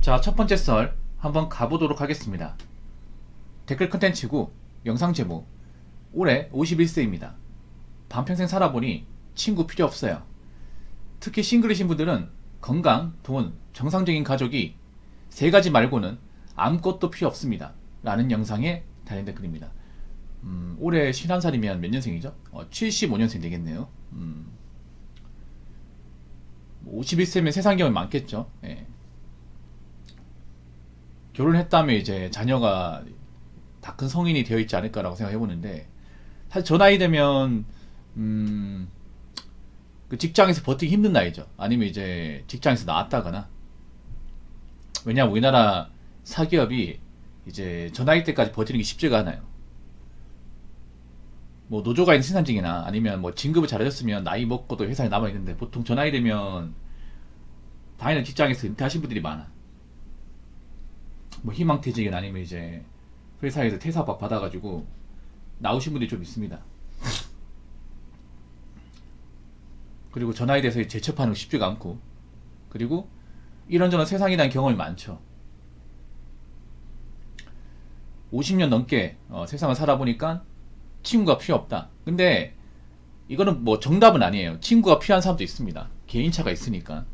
자, 첫 번째 썰 한번 가보도록 하겠습니다. 댓글 컨텐츠고 영상 제목 올해 51세입니다. 반평생 살아보니 친구 필요 없어요. 특히 싱글이신 분들은 건강, 돈, 정상적인 가족이 세 가지 말고는 아무것도 필요 없습니다. 라는 영상에 달린 댓글입니다. 올해 51살이면 몇 년생이죠? 75년생 되겠네요. 51세면 세상 경험이 많겠죠. 예. 결혼했다면 이제 자녀가 다 큰 성인이 되어 있지 않을까라고 생각해 보는데, 사실 저 나이 되면 그 직장에서 버티기 힘든 나이죠. 아니면 이제 직장에서 나왔다거나, 왜냐하면 우리나라 사기업이 이제 저 나이 때까지 버티는 게 쉽지가 않아요. 뭐 노조가 있는 생산직이나 아니면 뭐 진급을 잘하셨으면 나이 먹고도 회사에 남아 있는데, 보통 저 나이 되면 다니는 직장에서 은퇴하신 분들이 많아. 뭐 희망퇴직이나 아니면 이제 회사에서 퇴사밥 받아가지고 나오신 분들이 좀 있습니다. 그리고 저 나이 돼서 재첩하는 거 쉽지가 않고, 그리고 이런저런 세상에 대한 경험이 많죠. 50년 넘게 세상을 살아보니까 친구가 필요 없다. 근데 이거는 뭐 정답은 아니에요. 친구가 필요한 사람도 있습니다. 개인차가 있으니까.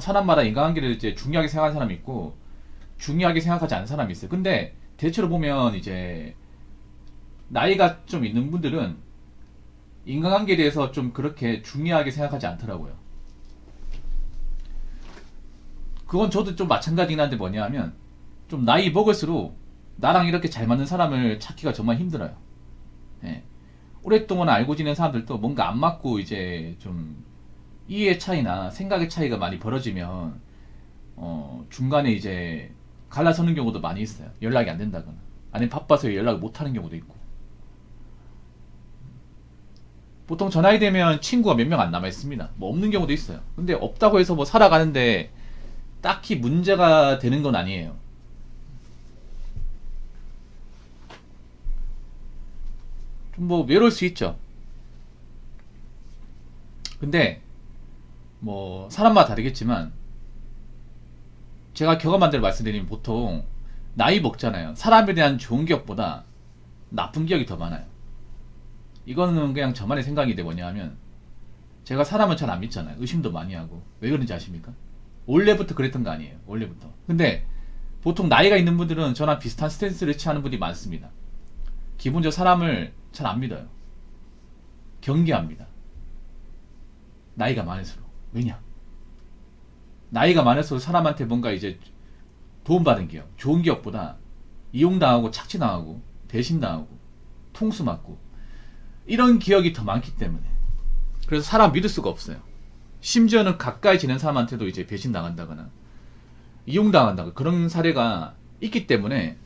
사람마다 인간관계를 이제 중요하게 생각하는 사람이 있고 중요하게 생각하지 않는 사람이 있어요. 근데 대체로 보면 이제 나이가 좀 있는 분들은 인간관계에 대해서 좀 그렇게 중요하게 생각하지 않더라고요. 그건 저도 좀 마찬가지긴 한데, 뭐냐 하면 좀 나이 먹을수록 나랑 이렇게 잘 맞는 사람을 찾기가 정말 힘들어요. 예. 오랫동안 알고 지낸 사람들도 뭔가 안 맞고 이제 좀 이해의 차이나 생각의 차이가 많이 벌어지면 중간에 이제 갈라서는 경우도 많이 있어요. 연락이 안 된다거나 아니면 바빠서 연락을 못 하는 경우도 있고. 보통 저 나이 되면 친구가 몇 명 안 남아 있습니다. 뭐 없는 경우도 있어요. 근데 없다고 해서 뭐 살아가는데 딱히 문제가 되는 건 아니에요. 좀 뭐 외로울 수 있죠. 근데 뭐 사람마다 다르겠지만, 제가 경험한 대로 말씀드리면 보통 나이 먹잖아요. 사람에 대한 좋은 기억보다 나쁜 기억이 더 많아요. 이거는 그냥 저만의 생각인데, 뭐냐 하면 제가 사람은 잘 안 믿잖아요. 의심도 많이 하고. 왜 그런지 아십니까? 원래부터 그랬던 거 아니에요. 원래부터. 근데 보통 나이가 있는 분들은 저랑 비슷한 스탠스를 취하는 분이 많습니다. 기본적으로 사람을 잘 안 믿어요. 경계합니다. 나이가 많을수록. 왜냐? 나이가 많을수록 사람한테 뭔가 이제 도움받은 기억, 좋은 기억보다 이용당하고 착취당하고 배신당하고 통수맞고 이런 기억이 더 많기 때문에, 그래서 사람 믿을 수가 없어요. 심지어는 가까이 지낸 사람한테도 이제 배신당한다거나 이용당한다거나 그런 사례가 있기 때문에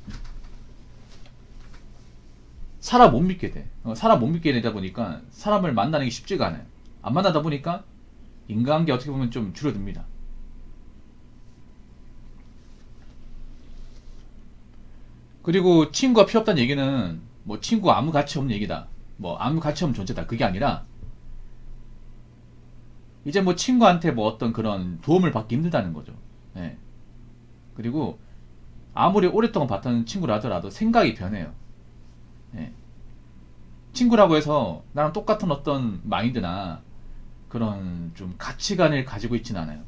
사람 못 믿게 돼. 사람 못 믿게 되다 보니까 사람을 만나는 게 쉽지가 않아요. 안 만나다 보니까 인간관계 어떻게 보면 좀 줄어듭니다. 그리고 친구가 필요 없다는 얘기는 뭐 친구가 아무 가치 없는 얘기다, 뭐 아무 가치 없는 존재다, 그게 아니라 이제 뭐 친구한테 뭐 어떤 그런 도움을 받기 힘들다는 거죠. 예. 그리고 아무리 오랫동안 봤던 친구라 하더라도 생각이 변해요. 예. 친구라고 해서 나랑 똑같은 어떤 마인드나 그런 좀 가치관을 가지고 있진 않아요.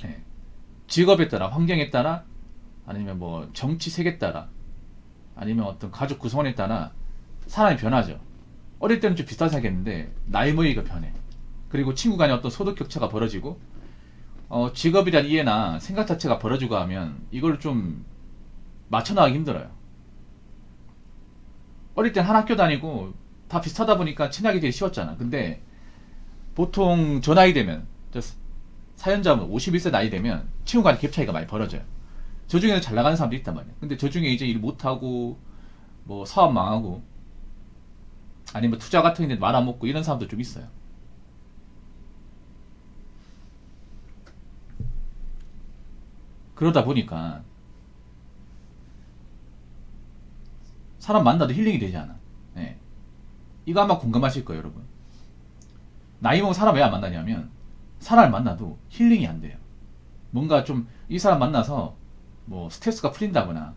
예. 직업에 따라, 환경에 따라, 아니면 뭐 정치 색에 따라, 아니면 어떤 가족 구성원에 따라 사람이 변하죠. 어릴 때는 좀 비슷하게 생각했는데 나이 먹이가 변해. 그리고 친구 간의 어떤 소득 격차가 벌어지고 직업에 대한 이해나 생각 자체가 벌어지고 하면 이걸 좀 맞춰나가기 힘들어요. 어릴 땐 한 학교 다니고 다 비슷하다 보니까 친하게 되기 쉬웠잖아. 근데 보통 저 나이 되면, 사연자분 51세 나이 되면 친구 간의 갭 차이가 많이 벌어져요. 저 중에는 잘 나가는 사람도 있단 말이야. 근데 저 중에 이제 일 못하고 뭐 사업 망하고 아니면 투자 같은 데 말 안 먹고 이런 사람도 좀 있어요. 그러다 보니까 사람 만나도 힐링이 되지 않아. 예. 이거 아마 공감하실 거예요, 여러분. 나이 먹은 사람 왜 안 만나냐면 사람을 만나도 힐링이 안 돼요. 뭔가 좀 이 사람 만나서 뭐 스트레스가 풀린다거나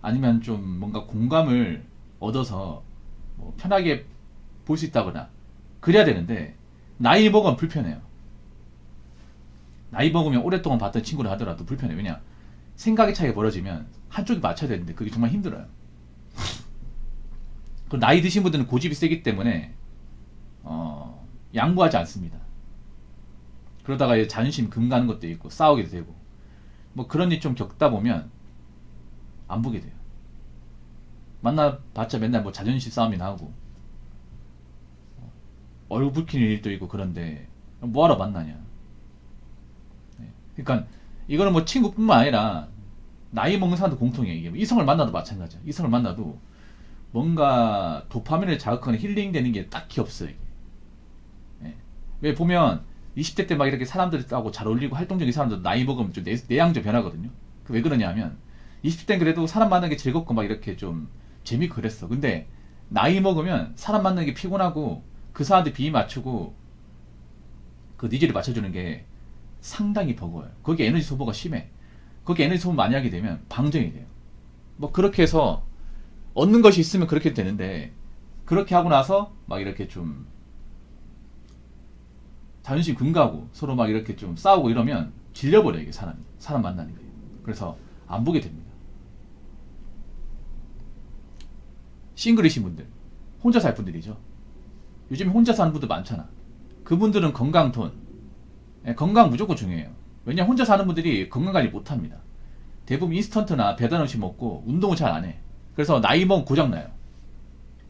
아니면 좀 뭔가 공감을 얻어서 뭐 편하게 볼 수 있다거나 그래야 되는데 나이 먹으면 불편해요. 나이 먹으면 오랫동안 봤던 친구를 하더라도 불편해요. 왜냐? 생각의 차이가 벌어지면 한쪽이 맞춰야 되는데 그게 정말 힘들어요. 그 나이 드신 분들은 고집이 세기 때문에 양보하지 않습니다. 그러다가 자존심 금가는 것도 있고 싸우게 되고 뭐 그런 일 좀 겪다 보면 안 보게 돼요. 만나봤자 맨날 뭐 자존심 싸움이나 하고 얼굴 붉히는 일도 있고 그런데 뭐하러 만나냐. 그러니까 이거는 뭐 친구뿐만 아니라 나이 먹는 사람도 공통이에요. 이게 이성을 만나도 마찬가지야. 이성을 만나도 뭔가 도파민을 자극하는 힐링 되는 게 딱히 없어요. 이게. 왜 보면 20대 때 막 이렇게 사람들하고 잘 어울리고 활동적인 사람들 나이 먹으면 좀 내향적 변하거든요. 왜 그러냐면 20대는 그래도 사람 만나는 게 즐겁고 막 이렇게 좀 재밌고 그랬어. 근데 나이 먹으면 사람 만나는 게 피곤하고 그 사람한테 비위 맞추고 그 니즈를 맞춰주는 게 상당히 버거워요. 거기 에너지 소모가 심해. 거기 에너지 소모 많이 하게 되면 방전이 돼요. 뭐 그렇게 해서 얻는 것이 있으면 그렇게 되는데 그렇게 하고 나서 막 이렇게 좀 자존심 금가고 서로 막 이렇게 좀 싸우고 이러면 질려버려요. 이게 사람 만나는 게. 그래서 안 보게 됩니다. 싱글이신 분들, 혼자 살 분들이죠. 요즘에 혼자 사는 분들 많잖아. 그분들은 건강 돈, 건강 무조건 중요해요. 왜냐 혼자 사는 분들이 건강관리 못합니다. 대부분 인스턴트나 배달 음식 먹고 운동을 잘 안 해. 그래서 나이 먹으면 고장나요.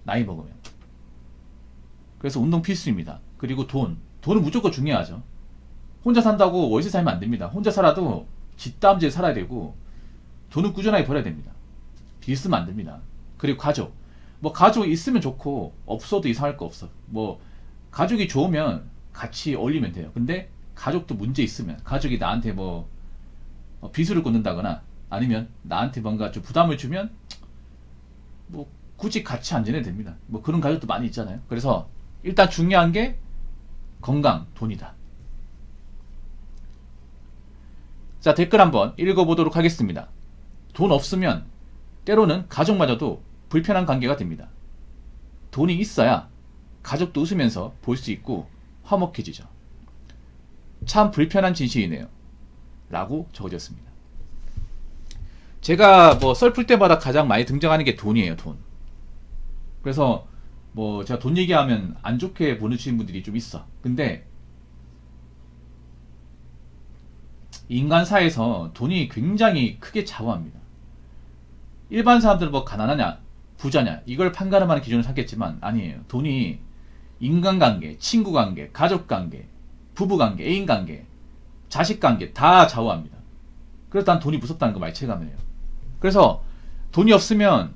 나이 먹으면. 그래서 운동 필수입니다. 그리고 돈은 무조건 중요하죠. 혼자 산다고 월세 살면 안 됩니다. 혼자 살아도 뒷담지에 살아야 되고 돈은 꾸준하게 벌어야 됩니다. 빚 쓰면 안 됩니다. 그리고 가족. 뭐 가족 있으면 좋고 없어도 이상할 거 없어. 뭐 가족이 좋으면 같이 어울리면 돼요. 근데 가족도 문제 있으면 가족이 나한테 뭐 비수를 꽂는다거나 아니면 나한테 뭔가 좀 부담을 주면 뭐 굳이 같이 안 지내도 됩니다. 뭐 그런 가족도 많이 있잖아요. 그래서 일단 중요한 게 건강, 돈이다. 자, 댓글 한번 읽어보도록 하겠습니다. 돈 없으면 때로는 가족마저도 불편한 관계가 됩니다. 돈이 있어야 가족도 웃으면서 볼 수 있고 화목해지죠. 참 불편한 진실이네요. 라고 적어졌습니다. 제가 뭐 썰 풀 때마다 가장 많이 등장하는 게 돈이에요, 돈. 그래서 뭐 제가 돈 얘기하면 안 좋게 보내주시는 분들이 좀 있어. 근데 인간사에서 돈이 굉장히 크게 좌우합니다. 일반 사람들은 뭐 가난하냐 부자냐 이걸 판가름하는 기준을 삼겠지만 아니에요. 돈이 인간관계, 친구관계, 가족관계, 부부관계, 애인관계, 자식관계 다 좌우합니다. 그래서 난 돈이 무섭다는 거 많이 체감해요. 그래서 돈이 없으면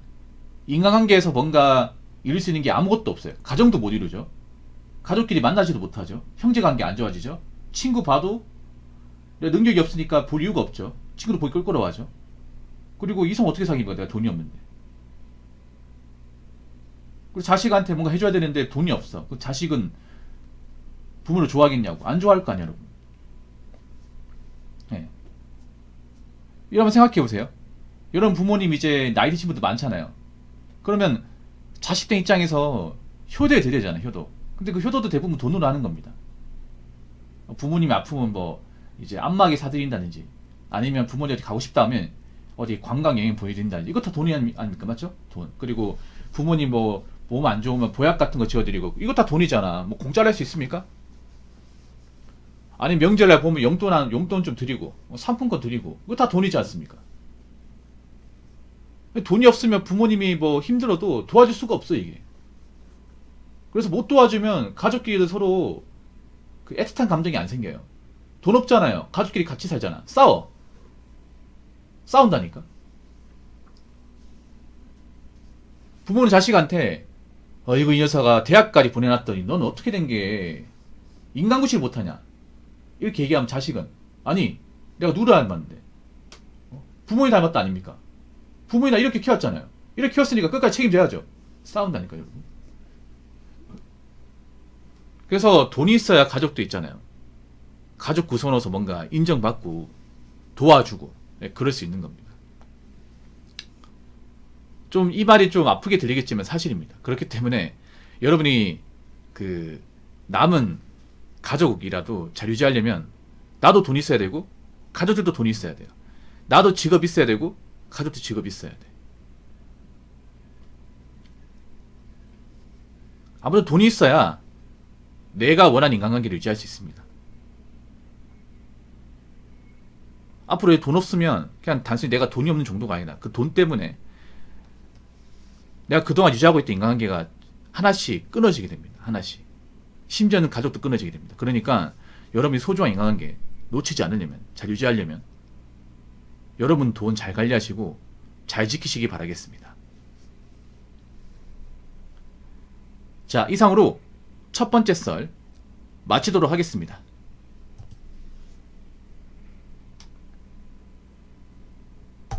인간관계에서 뭔가 이룰 수 있는 게 아무것도 없어요. 가정도 못 이루죠. 가족끼리 만나지도 못하죠. 형제관계 안 좋아지죠. 친구 봐도 능력이 없으니까 볼 이유가 없죠. 친구도 보기 껄끄러워하죠. 그리고 이성 어떻게 사귀는 거야 내가 돈이 없는데. 그리고 자식한테 뭔가 해줘야 되는데 돈이 없어. 그 자식은 부모를 좋아하겠냐고. 안 좋아할 거 아니야 여러분. 네. 이러면 생각해보세요. 여러분 부모님 이제 나이 드신 분들 많잖아요. 그러면 자식된 입장에서 효도에 드려야잖아요. 효도. 근데 그 효도도 대부분 돈으로 하는 겁니다. 부모님이 아프면 뭐 이제 안마기 사드린다든지 아니면 부모님 어디 가고 싶다 하면 어디 관광 여행 보여드린다든지 이거 다 돈이 아닙니까? 맞죠? 돈. 그리고 부모님 뭐 몸 안 좋으면 보약 같은 거 지어드리고 이거 다 돈이잖아. 뭐 공짜로 할 수 있습니까? 아니 명절날 보면 용돈 좀 드리고 뭐 상품권 드리고 이거 다 돈이지 않습니까? 돈이 없으면 부모님이 뭐 힘들어도 도와줄 수가 없어 이게. 그래서 못 도와주면 가족끼리도 서로 그 애틋한 감정이 안 생겨요. 돈 없잖아요. 가족끼리 같이 살잖아. 싸운다니까. 부모는 자식한테 이거 이 녀석아 대학까지 보내놨더니 넌 어떻게 된 게 인간구실 못하냐 이렇게 얘기하면 자식은 아니 내가 누를 닮았는데 부모님 닮았다 아닙니까? 부모님 나 이렇게 키웠잖아요. 이렇게 키웠으니까 끝까지 책임져야죠. 싸운다니까 여러분. 그래서 돈이 있어야 가족도 있잖아요. 가족 구성으로서 뭔가 인정받고 도와주고, 예, 그럴 수 있는 겁니다. 좀 이 말이 좀 아프게 들리겠지만 사실입니다. 그렇기 때문에 여러분이 그 남은 가족이라도 잘 유지하려면 나도 돈 있어야 되고 가족들도 돈이 있어야 돼요. 나도 직업 있어야 되고 가족도 직업 있어야 돼. 아무래도 돈이 있어야 내가 원하는 인간관계를 유지할 수 있습니다. 앞으로 돈 없으면 그냥 단순히 내가 돈이 없는 정도가 아니라 그 돈 때문에 내가 그동안 유지하고 있던 인간관계가 하나씩 끊어지게 됩니다. 하나씩. 심지어는 가족도 끊어지게 됩니다. 그러니까 여러분이 소중한 인간관계 놓치지 않으려면, 잘 유지하려면 여러분 돈 잘 관리하시고 잘 지키시기 바라겠습니다. 자, 이상으로 첫 번째 썰 마치도록 하겠습니다.